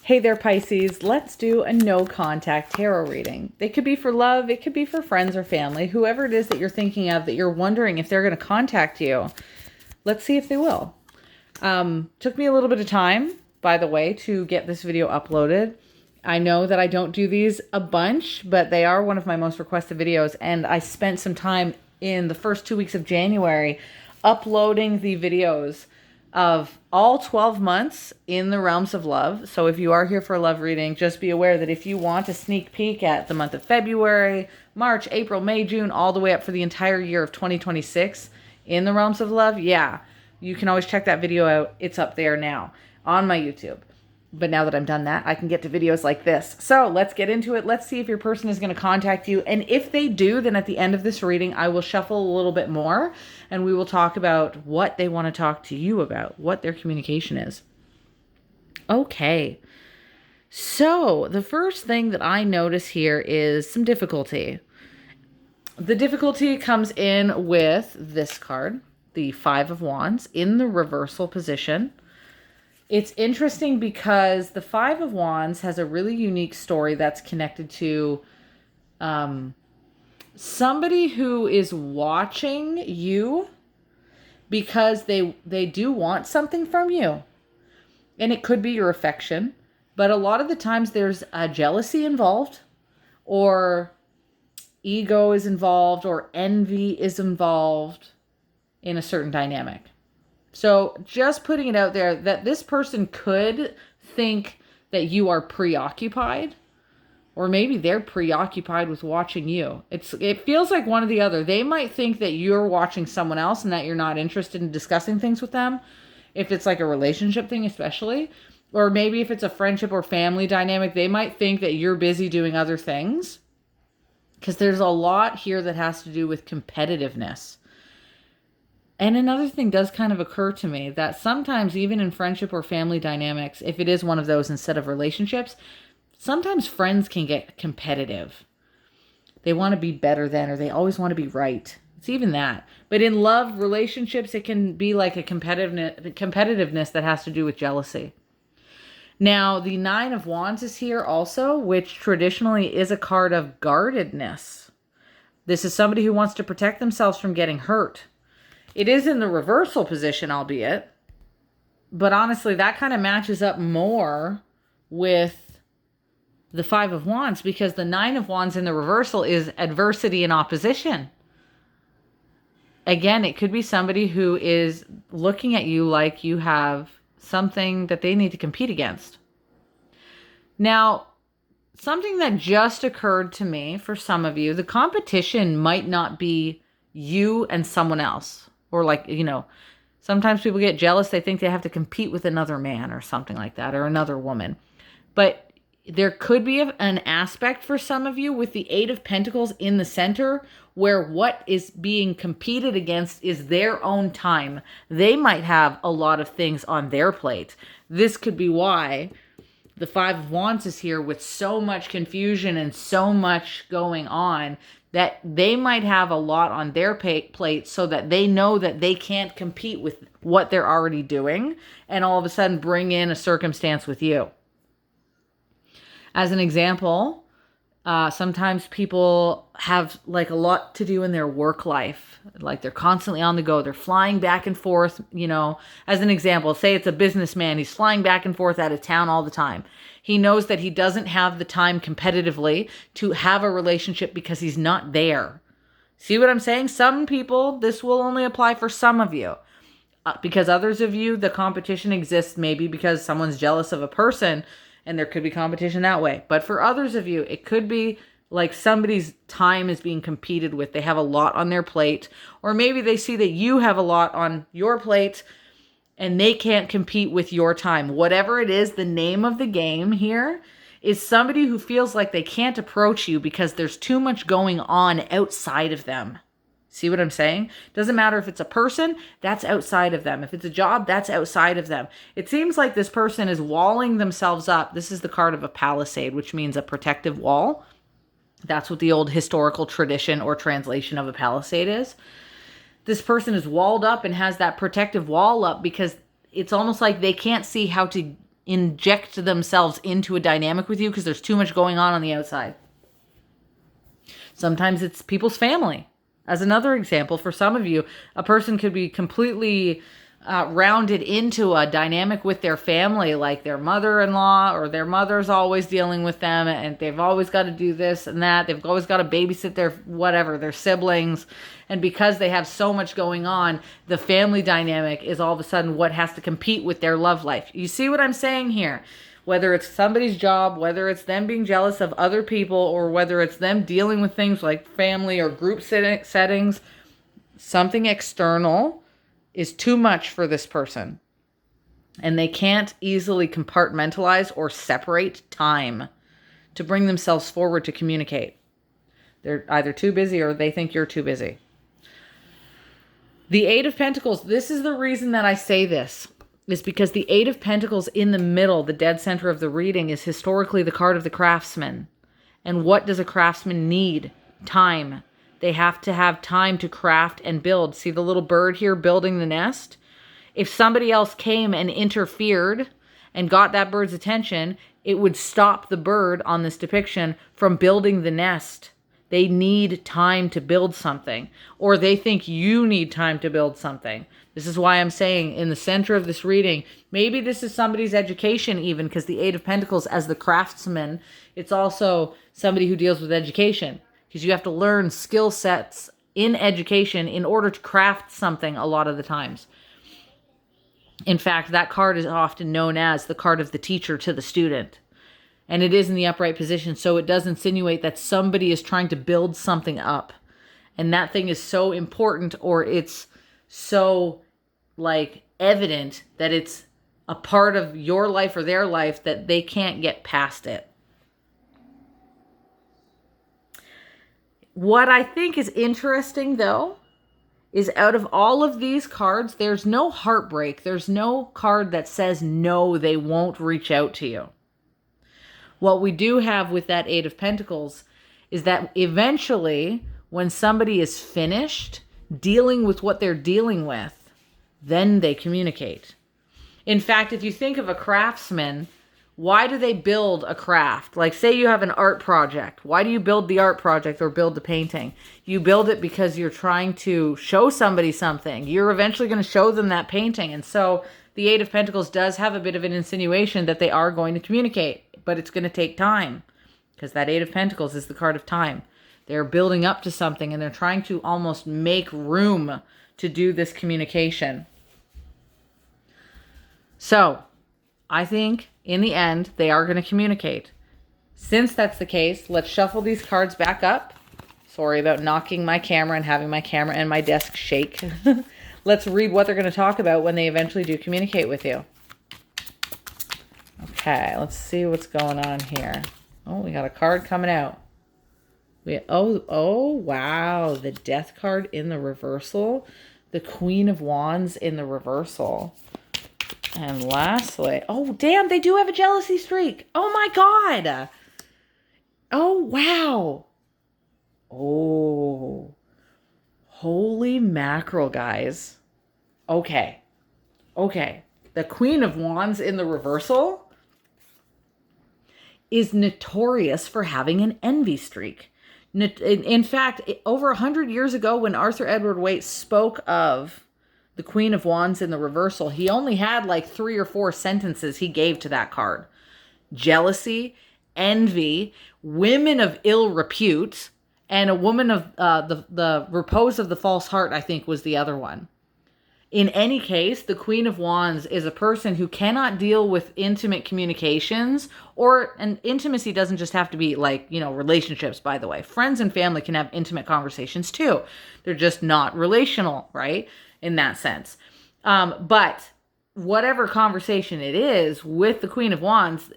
Hey there, Pisces. Let's do a no contact tarot reading. It could be for love, it could be for friends or family, whoever it is that you're thinking of that you're wondering if they're going to contact you. Let's see if they will. Took me a little bit of time, by the way, to get this video uploaded. I know that I don't do these a bunch, but they are one of my most requested videos, and I spent some time in the first 2 weeks of January uploading the videos of all 12 months in the realms of love. So if you are here for a love reading, just be aware that if you want a sneak peek at the month of February, March, April, May, June, all the way up for the entire year of 2026 in the realms of love, yeah, you can always check that video out. It's up there now on my YouTube. But now that I'm done that, I can get to videos like this. So let's get into it. Let's see if your person is going to contact you. And if they do, then at the end of this reading, I will shuffle a little bit more and we will talk about what they want to talk to you about, what their communication is. Okay. So the first thing that I notice here is some difficulty. The difficulty comes in with this card, the Five of Wands, in the reversal position. It's interesting because the Five of Wands has a really unique story that's connected to somebody who is watching you because they do want something from you. And it could be your affection, but a lot of the times there's a jealousy involved, or ego is involved, or envy is involved in a certain dynamic. So just putting it out there that this person could think that you are preoccupied, or maybe they're preoccupied with watching you. It feels like one or the other. They might think that you're watching someone else and that you're not interested in discussing things with them, if it's like a relationship thing especially. Or maybe if it's a friendship or family dynamic, they might think that you're busy doing other things. Because there's a lot here that has to do with competitiveness. And another thing does kind of occur to me that sometimes even in friendship or family dynamics, if it is one of those instead of relationships, sometimes friends can get competitive. They want to be better than, or they always want to be right. It's even that. But in love relationships, it can be like a competitiveness that has to do with jealousy. Now, the Nine of Wands is here also, which traditionally is a card of guardedness. This is somebody who wants to protect themselves from getting hurt. It is in the reversal position, albeit. But honestly, that kind of matches up more with the Five of Wands, because the Nine of Wands in the reversal is adversity and opposition. Again, it could be somebody who is looking at you like you have something that they need to compete against. Now, something that just occurred to me for some of you, the competition might not be you and someone else. Or like, sometimes people get jealous. They think they have to compete with another man or something like that, or another woman. But there could be an aspect for some of you with the Eight of Pentacles in the center where what is being competed against is their own time. They might have a lot of things on their plate. This could be why the Five of Wands is here with so much confusion and so much going on, that they might have a lot on their plate so that they know that they can't compete with what they're already doing and all of a sudden bring in a circumstance with you. As an example, sometimes people have like a lot to do in their work life. Like they're constantly on the go. They're flying back and forth, As an example, say it's a businessman. He's flying back and forth out of town all the time. He knows that he doesn't have the time competitively to have a relationship because he's not there. See what I'm saying? Some people, this will only apply for some of you. Because others of you, the competition exists maybe because someone's jealous of a person, and there could be competition that way. But for others of you, it could be like somebody's time is being competed with. They have a lot on their plate. Or maybe they see that you have a lot on your plate and they can't compete with your time. Whatever it is, the name of the game here is somebody who feels like they can't approach you because there's too much going on outside of them. See what I'm saying? Doesn't matter if it's a person, that's outside of them. If it's a job, that's outside of them. It seems like this person is walling themselves up. This is the card of a palisade, which means a protective wall. That's what the old historical tradition or translation of a palisade is. This person is walled up and has that protective wall up because it's almost like they can't see how to inject themselves into a dynamic with you because there's too much going on the outside. Sometimes it's people's family. As another example, for some of you, a person could be completely rounded into a dynamic with their family, like their mother-in-law or their mother's always dealing with them and they've always got to do this and that. They've always got to babysit their siblings. And because they have so much going on, the family dynamic is all of a sudden what has to compete with their love life. You see what I'm saying here? Whether it's somebody's job, whether it's them being jealous of other people, or whether it's them dealing with things like family or group settings, something external is too much for this person. And they can't easily compartmentalize or separate time to bring themselves forward to communicate. They're either too busy or they think you're too busy. The Eight of Pentacles, this is the reason that I say this, is because the Eight of Pentacles in the middle, the dead center of the reading, is historically the card of the craftsman. And what does a craftsman need? Time. They have to have time to craft and build. See the little bird here building the nest? If somebody else came and interfered and got that bird's attention, it would stop the bird on this depiction from building the nest. They need time to build something, or they think you need time to build something. This is why I'm saying in the center of this reading, maybe this is somebody's education even, because the Eight of Pentacles as the craftsman, it's also somebody who deals with education, because you have to learn skill sets in education in order to craft something a lot of the times. In fact, that card is often known as the card of the teacher to the student. And it is in the upright position, so it does insinuate that somebody is trying to build something up. And that thing is so important, or it's so evident that it's a part of your life or their life that they can't get past it. What I think is interesting, though, is out of all of these cards, there's no heartbreak. There's no card that says no, they won't reach out to you. What we do have with that Eight of Pentacles is that eventually, when somebody is finished dealing with what they're dealing with, then they communicate. In fact, if you think of a craftsman, why do they build a craft? Like, say you have an art project. Why do you build the art project or build the painting? You build it because you're trying to show somebody something. You're eventually going to show them that painting. And so the Eight of Pentacles does have a bit of an insinuation that they are going to communicate, but it's going to take time, because that Eight of Pentacles is the card of time. They're building up to something and they're trying to almost make room to do this communication. So I think in the end, they are going to communicate. Since that's the case, let's shuffle these cards back up. Sorry about knocking my camera and having my camera and my desk shake. Let's read what they're going to talk about when they eventually do communicate with you. Okay, let's see what's going on here. Oh, we got a card coming out. Oh, wow. The Death card in the reversal. The Queen of Wands in the reversal. And lastly, oh, damn, they do have a jealousy streak. Oh, my God. Oh, wow. Oh, holy mackerel, guys. Okay. The Queen of Wands in the reversal is notorious for having an envy streak. In fact, over 100 years ago, when Arthur Edward Waite spoke of the Queen of Wands in the reversal, he only had 3 or 4 sentences he gave to that card. Jealousy, envy, women of ill repute, and a woman of the repose of the false heart, I think, was the other one. In any case, the Queen of Wands is a person who cannot deal with intimate communications, and intimacy doesn't just have to be relationships, by the way. Friends and family can have intimate conversations too. They're just not relational, right? In that sense. But whatever conversation it is with the Queen of Wands,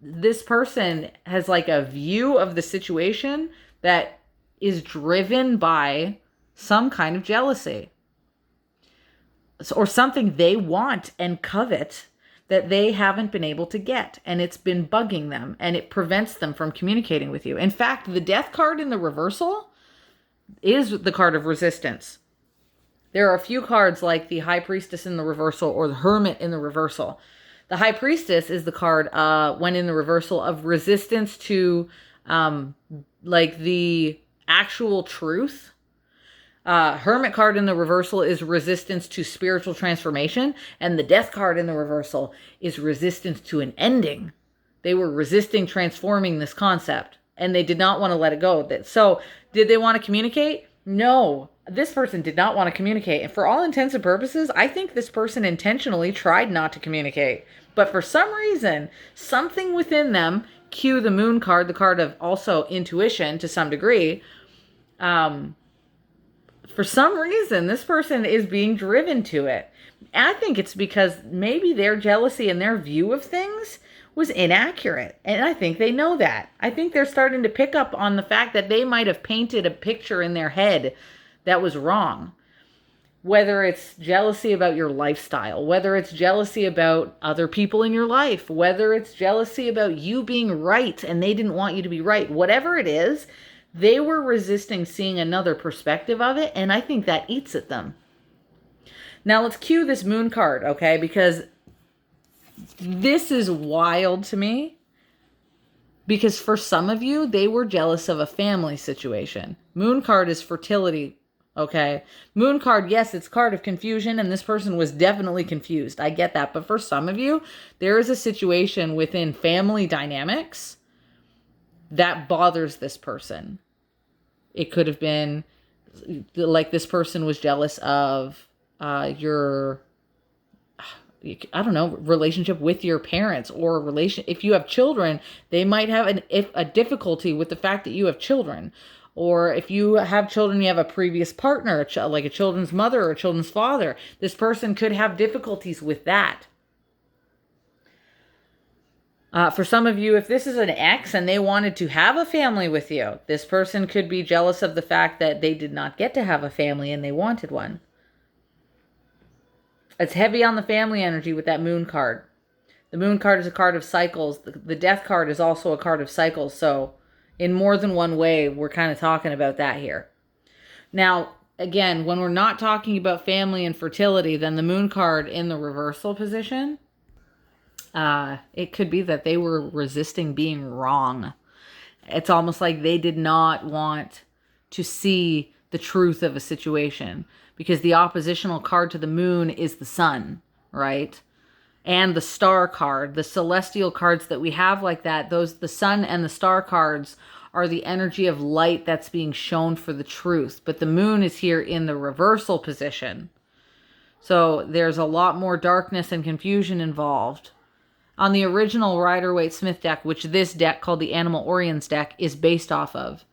this person has a view of the situation that is driven by some kind of jealousy. Or something they want and covet that they haven't been able to get. And it's been bugging them. And it prevents them from communicating with you. In fact, the Death card in the reversal is the card of resistance. There are a few cards like the High Priestess in the reversal or the Hermit in the reversal The High Priestess is the card, when in the reversal, of resistance to, like, the actual truth. Hermit card in the reversal is resistance to spiritual transformation, and the Death card in the reversal is resistance to an ending. They were resisting transforming this concept, and they did not want to let it go. So, did they want to communicate? No. This person did not want to communicate. And for all intents and purposes, I think this person intentionally tried not to communicate. But for some reason, something within them, cue the Moon card, the card of also intuition to some degree, for some reason, this person is being driven to it. I think it's because maybe their jealousy and their view of things was inaccurate. And I think they know that. I think they're starting to pick up on the fact that they might have painted a picture in their head that was wrong. Whether it's jealousy about your lifestyle, whether it's jealousy about other people in your life, whether it's jealousy about you being right and they didn't want you to be right, whatever it is, they were resisting seeing another perspective of it, and I think that eats at them. Now let's cue this Moon card, okay? Because this is wild to me. Because for some of you, they were jealous of a family situation. Moon card is fertility, okay? Moon card, yes, it's card of confusion, and this person was definitely confused. I get that. But for some of you, there is a situation within family dynamics that bothers this person. It could have been like this person was jealous of your, I don't know, relationship with your parents, or if you have children, they might have a difficulty with the fact that you have children. Or if you have children, you have a previous partner, like a children's mother or a children's father. This person could have difficulties with that. For some of you, if this is an ex and they wanted to have a family with you, this person could be jealous of the fact that they did not get to have a family and they wanted one. It's heavy on the family energy with that Moon card. The Moon card is a card of cycles. The Death card is also a card of cycles. So in more than one way, we're kind of talking about that here. Now, again, when we're not talking about family and fertility, then the Moon card in the reversal position, it could be that they were resisting being wrong. It's almost like they did not want to see the truth of a situation, because the oppositional card to the Moon is the Sun, right? And the Star card, the celestial cards that we have like that, the Sun and the Star cards are the energy of light that's being shown for the truth. But the Moon is here in the reversal position. So there's a lot more darkness and confusion involved. On the original Rider-Waite-Smith deck, which this deck called the Animal Oriens deck is based off of.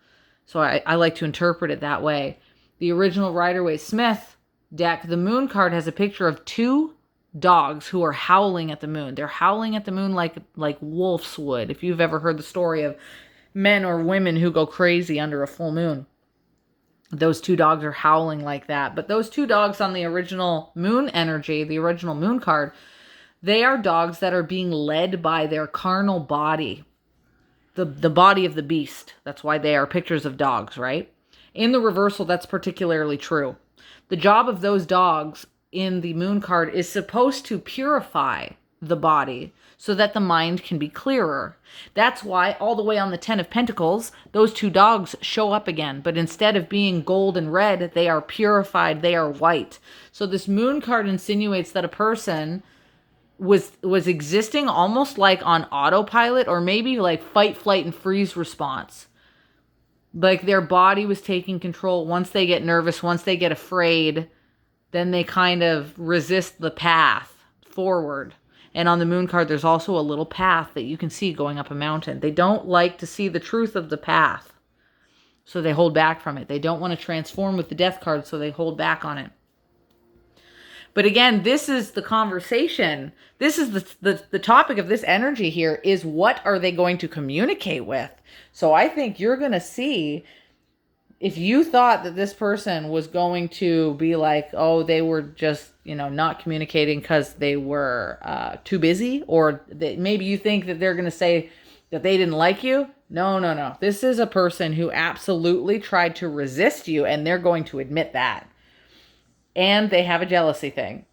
So I like to interpret it that way. The original Rider-Waite-Smith deck, the Moon card has a picture of two dogs who are howling at the moon. They're howling at the moon like wolves would. If you've ever heard the story of men or women who go crazy under a full moon, those two dogs are howling like that. But those two dogs on the original Moon energy, the original Moon card, they are dogs that are being led by their carnal body, the body of the beast. That's why they are pictures of dogs, right? In the reversal, that's particularly true. The job of those dogs in the Moon card is supposed to purify the body so that the mind can be clearer. That's why all the way on the 10 of Pentacles, those two dogs show up again. But instead of being gold and red, they are purified, they are white. So this Moon card insinuates that a person was existing almost like on autopilot, or maybe like fight, flight, and freeze response. Like their body was taking control. Once they get nervous, once they get afraid, then they kind of resist the path forward. And on the Moon card, there's also a little path that you can see going up a mountain. They don't like to see the truth of the path, so they hold back from it. They don't want to transform with the Death card, so they hold back on it. But again, this is the conversation. This is the topic of this energy here, is what are they going to communicate with? So I think you're going to see, if you thought that this person was going to be like, oh, they were just, not communicating because they were too busy, or maybe you think that they're going to say that they didn't like you. No. This is a person who absolutely tried to resist you, and they're going to admit that. And they have a jealousy thing.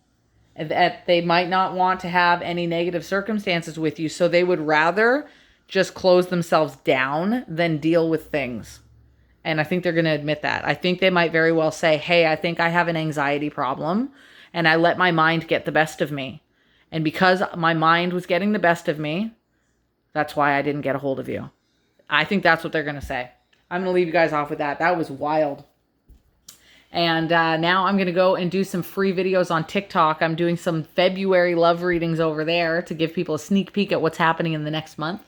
that they might not want to have any negative circumstances with you. So they would rather just close themselves down than deal with things. And I think they're going to admit that. I think they might very well say, hey, I think I have an anxiety problem and I let my mind get the best of me. And because my mind was getting the best of me, that's why I didn't get a hold of you. I think that's what they're going to say. I'm going to leave you guys off with that. That was wild. And now I'm going to go and do some free videos on TikTok. I'm doing some February love readings over there to give people a sneak peek at what's happening in the next month.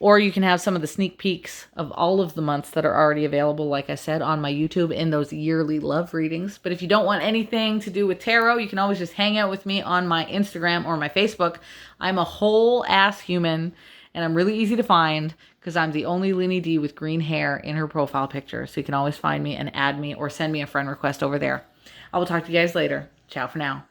Or you can have some of the sneak peeks of all of the months that are already available, like I said, on my YouTube in those yearly love readings. But if you don't want anything to do with tarot, you can always just hang out with me on my Instagram or my Facebook. I'm a whole ass human, and I'm really easy to find because I'm the only Lenny D with green hair in her profile picture. So you can always find me and add me or send me a friend request over there. I will talk to you guys later. Ciao for now.